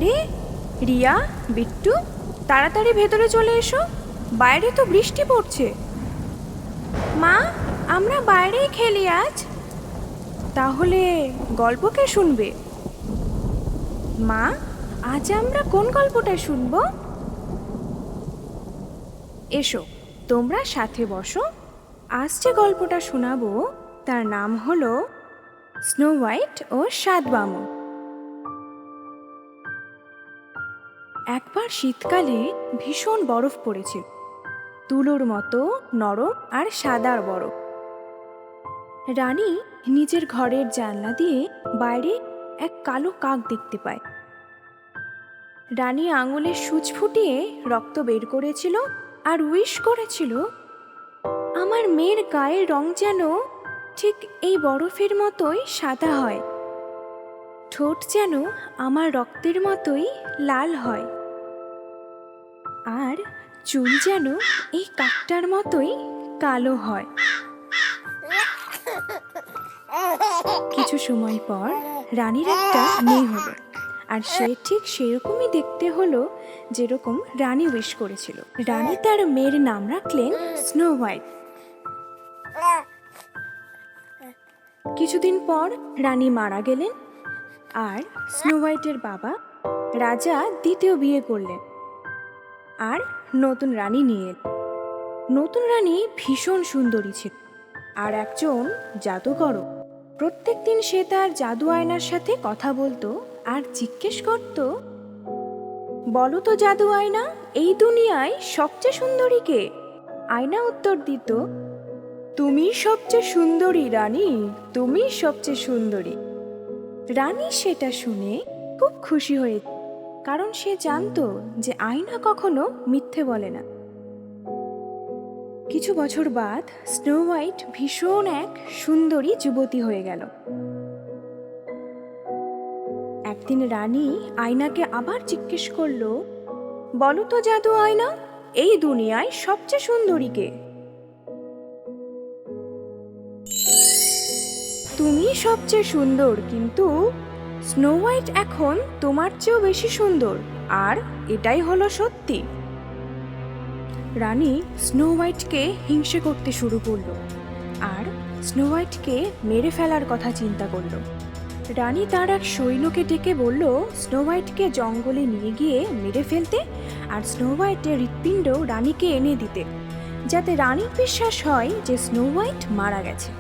আরে রিয়া, বিট্টু, তাড়াতাড়ি ভেতরে চলে এসো, বাইরে তো বৃষ্টি পড়ছে। মা, আমরা বাইরেই খেলি আজ। তাহলে গল্প কে শুনবে? মা, আজ আমরা কোন গল্পটা শুনবো? এসো, তোমরা সাথে বসো। আজ যে গল্পটা শোনাবো তার নাম হলো স্নো হোয়াইট ও সাত বামন। একবার শীতকালে ভীষণ বরফ পড়েছিল, তুলোর মতো নরম আর সাদার বরফ। রানী নিজের ঘরের জানলা দিয়ে বাইরে এক কালো কাক দেখতে পায়। রানী আঙুলে সূচ ফুটিয়ে রক্ত বের করেছিল আর উইশ করেছিল, আমার মেয়ের গায়ের রং যেন ঠিক এই বরফের মতোই সাদা হয়, ঠোঁট যেন আমার রক্তের মতোই লাল হয়, আর চুল যেন এই কাকটার মতোই কালো হয়। কিছু সময় পর রানীর একটা মেয়ে হলো, আর সে ঠিক সেরকমই দেখতে হলো যেরকম রানী উইশ করেছিল। রানী তার মেয়ের নাম রাখলেন স্নো হোয়াইট। কিছুদিন পর রানী মারা গেলেন, আর স্নো হোয়াইটের বাবা রাজা দ্বিতীয় বিয়ে করলেন আর নতুন রানী নিয়ে এলেন। নতুন রানী ভীষণ সুন্দরী ছিল আর একজন জাদুকরও। প্রত্যেকদিন সে তার জাদু আয়নার সাথে কথা বলতো আর জিজ্ঞেস করত, বলো তো জাদু আয়না, এই দুনিয়ায় সবচেয়ে সুন্দরী কে? আয়না উত্তর দিত, তুমি সবচেয়ে সুন্দরী রানী, তুমি সবচেয়ে সুন্দরী। রানী সেটা শুনে খুব খুশি হয়ে, কারণ সে জানতো যে আয়না কখনো মিথ্যে বলে না। কিছু বছর বাদ স্নো হোয়াইট ভীষণ এক সুন্দরী যুবতী হয়ে গেল। একদিন রানী আয়নাকে আবার জিজ্ঞেস করলো, বলো তো জাদু আয়না, এই দুনিয়ায় সবচেয়ে সুন্দরী কে? তুমি সবচেয়ে সুন্দর, কিন্তু স্নো হোয়াইট এখন তোমার চেয়েও বেশি সুন্দর, আর এটাই হলো সত্যি। রানী স্নো হোয়াইটকে হিংসে করতে শুরু করলো আর স্নো হোয়াইটকে মেরে ফেলার কথা চিন্তা করলো। রানী তার এক সৈন্যকে ডেকে বলল স্নো হোয়াইটকে জঙ্গলে নিয়ে গিয়ে মেরে ফেলতে, আর স্নো হোয়াইটের হৃৎপিণ্ড রানীকে এনে দিতে, যাতে রানীর বিশ্বাস হয় যে স্নো হোয়াইট মারা গেছে।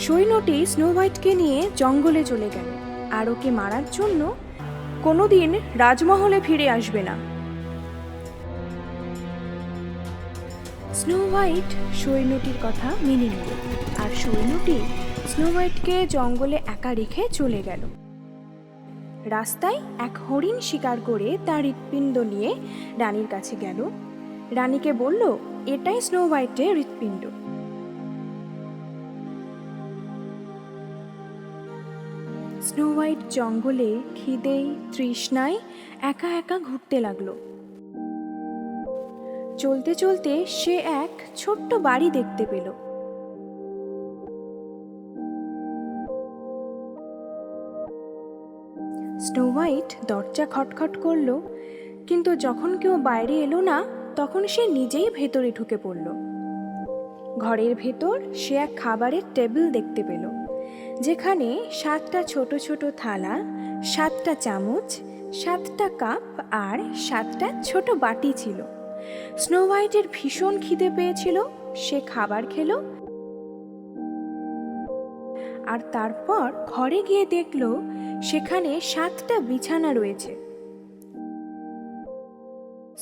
সৈন্যটি স্নো হোয়াইটকে নিয়ে জঙ্গলে চলে গেল আর ওকে মারার জন্য কোনোদিন রাজমহলে ফিরে আসবে না। স্নো হোয়াইট সৈন্যটির কথা মেনে নিল, আর সৈন্যটি স্নো হোয়াইটকে জঙ্গলে একা রেখে চলে গেল। রাস্তায় এক হরিণ শিকার করে তার হৃৎপিণ্ড নিয়ে রানীর কাছে গেল। রানীকে বলল, এটাই স্নো হোয়াইটের হৃৎপিণ্ড। স্নো হোয়াইট জঙ্গলে খিদেয় তৃষ্ণায় একা একা ঘুরতে লাগলো। চলতে চলতে সে এক ছোট্ট বাড়ি দেখতে পেল। স্নো হোয়াইট দরজা খটখট করলো, কিন্তু যখন কেউ বাইরে এলো না তখন সে নিজেই ভেতরে ঢুকে পড়ল। ঘরের ভেতর সে এক খাবারের টেবিল দেখতে পেল, যেখানে 7টা ছোট ছোট থালা, 7টা চামচ, 7টা কাপ আর 7টা ছোট বাটি ছিল। স্নো হোয়াইটের ভীষণ খিদে পেয়েছিল, সে খাবার খেলো আর তারপর ঘরে গিয়ে দেখলো সেখানে 7টা বিছানা রয়েছে।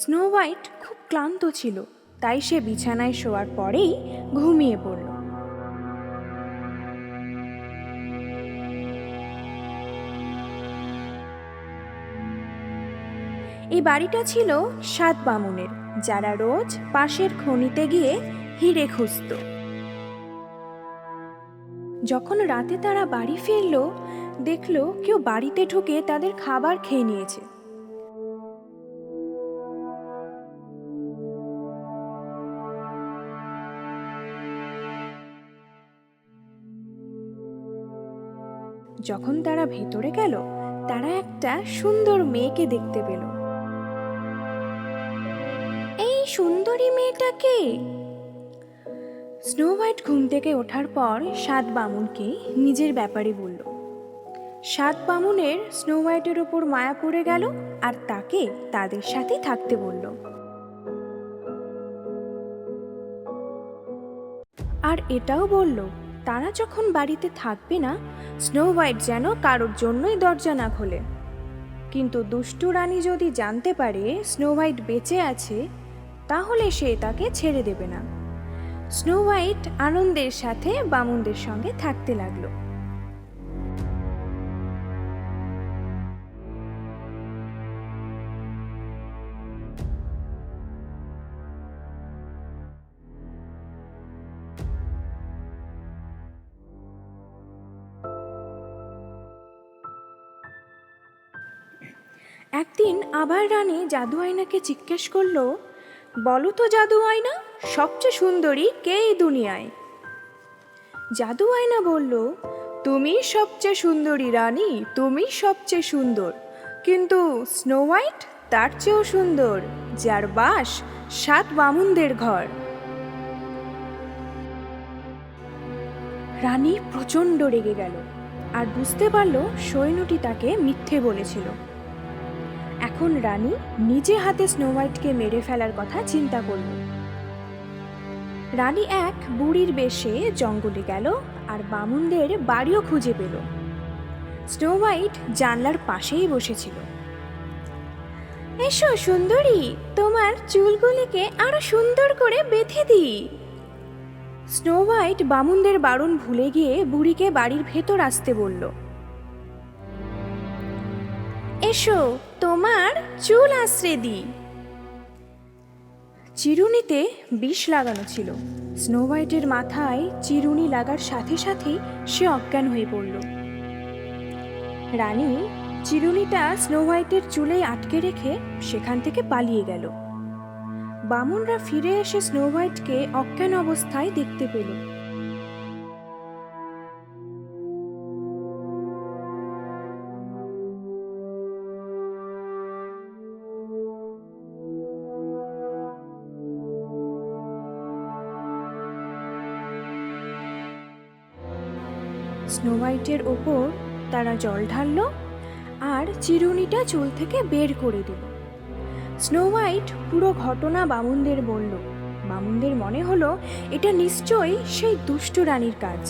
স্নো হোয়াইট খুব ক্লান্ত ছিল, তাই সে বিছানায় শোয়ার পরেই ঘুমিয়ে পড়ল। এই বাড়িটা ছিল 7 বামুনের, যারা রোজ পাশের খনিতে গিয়ে হিরে খুঁজত। যখন রাতে তারা বাড়ি ফিরল, দেখলো কেউ বাড়িতে ঢুকে তাদের খাবার খেয়ে নিয়েছে। যখন তারা ভেতরে গেল, তারা একটা সুন্দর মেয়েকে দেখতে পেল। এই সুন্দরী মেয়েটাকে? স্নো হোয়াইট ঘুম থেকে ওঠার পর 7 বামুনকে নিজের ব্যাপারে বলল। 7 বামুনের স্নো হোয়াইটের ওপর মায়া পড়ে গেল আর তাকে তাদের সাথে থাকতে বলল। আর এটাও বলল তারা যখন বাড়িতে থাকবে না, স্নো হোয়াইট যেন কারোর জন্যই দরজা না খোলে। কিন্তু দুষ্টু রানী যদি জানতে পারে স্নো হোয়াইট বেঁচে আছে, তাহলে সে তাকে ছেড়ে দেবে না। স্নো হোয়াইট আনন্দের সাথে বামুনদের সঙ্গে থাকতে লাগলো। একদিন আবার রানী জাদু আয়নাকে জিজ্ঞেস করলো, বলো তো জাদু আয়না, সবচেয়ে সুন্দরী কে এই দুনিয়ায়? জাদু আয়না বলল, তুমি সবচেয়ে সুন্দরী রানী, তুমি সবচেয়ে সুন্দর, কিন্তু স্নো হোয়াইট তার চেয়েও সুন্দর, যার বাস 7 বামুনদের ঘর। রানী প্রচণ্ড রেগে গেল আর বুঝতে পারল সৈন্যটি তাকে মিথ্যে বলেছিল। এখন রানী নিজে হাতে স্নো হোয়াইটকে মেরে ফেলার কথা চিন্তা করল। রানী এক বুড়ির বেশে জঙ্গলে গেল আর বামুনদের বাড়িও খুঁজে পেল। স্নো হোয়াইট জানলার পাশেই বসেছিল। এসো সুন্দরী, তোমার চুলগুলিকে আরো সুন্দর করে বেঁধে দিই। স্নো হোয়াইট বামুনদের বারণ ভুলে গিয়ে বুড়িকে বাড়ির ভেতর আসতে বলল। এসো, তোমার চুল আশ্রে দিই। চিরুনিতে বিষ লাগানো ছিল। স্নো হোয়াইটের মাথায় চিরুনি লাগার সাথে সাথেই সে অজ্ঞান হয়ে পড়ল। রানী চিরুনিটা স্নো হোয়াইটের চুলে আটকে রেখে সেখান থেকে পালিয়ে গেল। বামুনরা ফিরে এসে স্নো হোয়াইটকে অজ্ঞান অবস্থায় দেখতে পেল। স্নো হোয়াইটের ওপর তারা জল ঢালল আর চিরুনিটা চুল থেকে বের করে দিল। স্নো হোয়াইট পুরো ঘটনা বামুনদের বলল। বামুনদের মনে হলো এটা নিশ্চয়ই সেই দুষ্টু রানীর কাজ।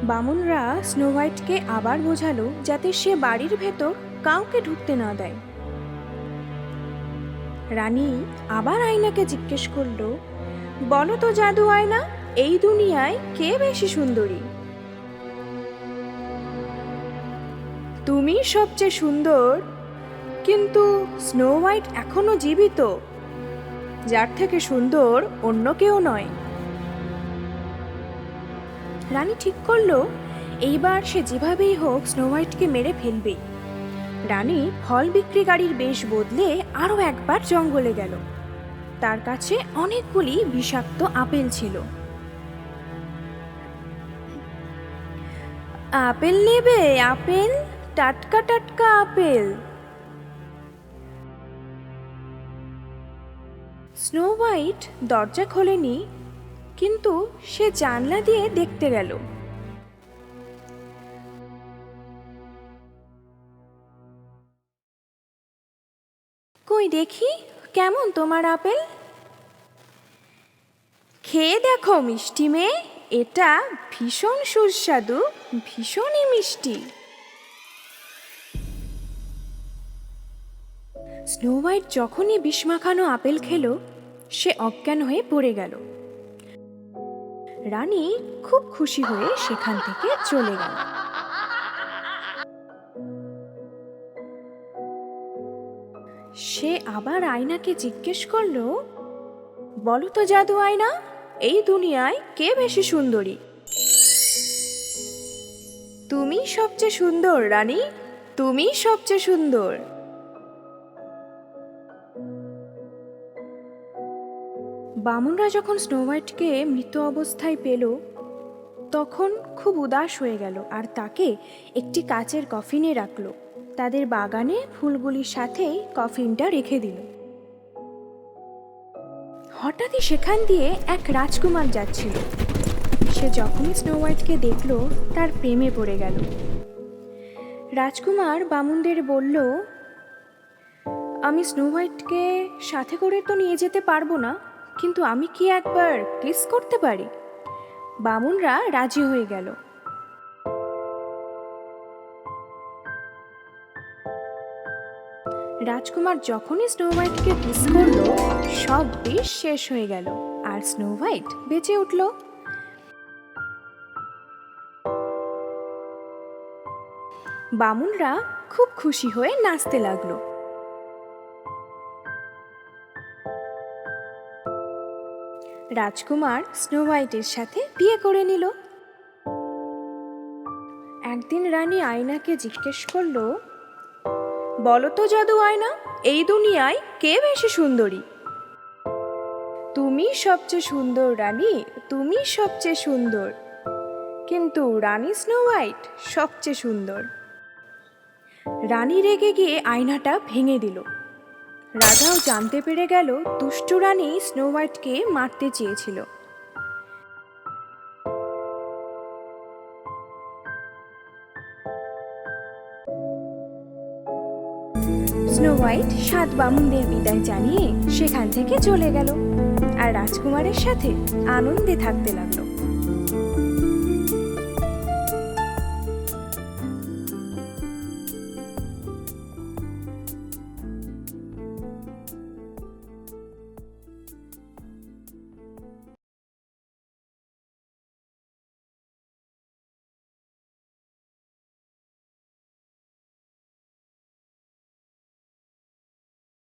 বামুনরা স্নো হোয়াইটকে আবার বোঝালো যাতে সে বাড়ির ভেতর কাউকে ঢুকতে না দেয়। রানী আবার আয়নাকে জিজ্ঞেস করলো, বলো তো জাদু আয়না, এই দুনিয়ায় কে বেশি সুন্দরী? তুমি সবচেয়ে সুন্দর, কিন্তু স্নো হোয়াইট এখনো জীবিত, যার থেকে সুন্দর অন্য কেউ নয়। রানী ঠিক করলো এইবার সে যেভাবেই হোক স্নো হোয়াইটকে মেরে ফেলবেই। রানী ফল বিক্রিকারীর বেশ বদলে আরও একবার জঙ্গলে গেল। তার কাছে অনেকগুলি বিষাক্ত আপেল ছিল। আপেল নেবে? আপেল, টাটকা টাটকা আপেল। স্নো হোয়াইট দরজা খোলেনি, কিন্তু সে জানলা দিয়ে দেখতে গেল। কই দেখি কেমন তোমার আপেল। খেয়ে দেখো মিষ্টি মেয়ে, এটা ভীষণ সুস্বাদু, ভীষণই মিষ্টি। স্নো হোয়াইট যখনই বিষ মাখানো আপেল খেলো, সে অজ্ঞান হয়ে পড়ে গেল। রানী খুব খুশি হয়ে সেখান থেকে চলে গেল। সে আবার আয়নাকে জিজ্ঞেস করলো, বলো তো জাদু আয়না, এই দুনিয়ায় কে বেশি সুন্দরী? তুমি সবচেয়ে সুন্দর রানী, তুমি সবচেয়ে সুন্দর। বামুনরা যখন স্নো হোয়াইটকে মৃত অবস্থায় পেল, তখন খুব উদাস হয়ে গেল আর তাকে একটি কাচের কফিনে রাখলো। তাদের বাগানে ফুলগুলির সাথেই কফিনটা রেখে দিল। হঠাৎই সেখান দিয়ে এক রাজকুমার যাচ্ছিল। সে যখনই স্নো হোয়াইটকে দেখলো তার প্রেমে পড়ে গেল। রাজকুমার বামুনদের বলল, আমি স্নো হোয়াইটকে সাথে করে তো নিয়ে যেতে পারবো না, কিন্তু আমি কি একবার কিস করতে পারি? বামুনরা রাজি হয়ে গেল। রাজকুমার যখনই স্নো হোয়াইটকে কিস করলো সব বিষ শেষ হয়ে গেল আর স্নো হোয়াইট বেঁচে উঠল। বামুনরা খুব খুশি হয়ে নাচতে লাগলো। রাজকুমার স্নো হোয়াইটের সাথে বিয়ে করে নিল। একদিন রানী আয়নাকে জিজ্ঞেস করলো, বলো তো জাদু আয়না, এই দুনিয়ায় কে বেশি সুন্দরী? তুমি সবচেয়ে সুন্দর রানী, তুমি সবচেয়ে সুন্দর, কিন্তু রানী স্নো হোয়াইট সবচেয়ে সুন্দর। রানী রেগে গিয়ে আয়নাটা ভেঙে দিল। রাজাও জানতে পেরে গেল দুষ্টু রানী স্নো হোয়াইটকে মারতে চেয়েছিল। স্নো হোয়াইট 7 বামুনদের বিদায় জানিয়ে সেখান থেকে চলে গেল আর রাজকুমারের সাথে আনন্দে থাকতে লাগলো।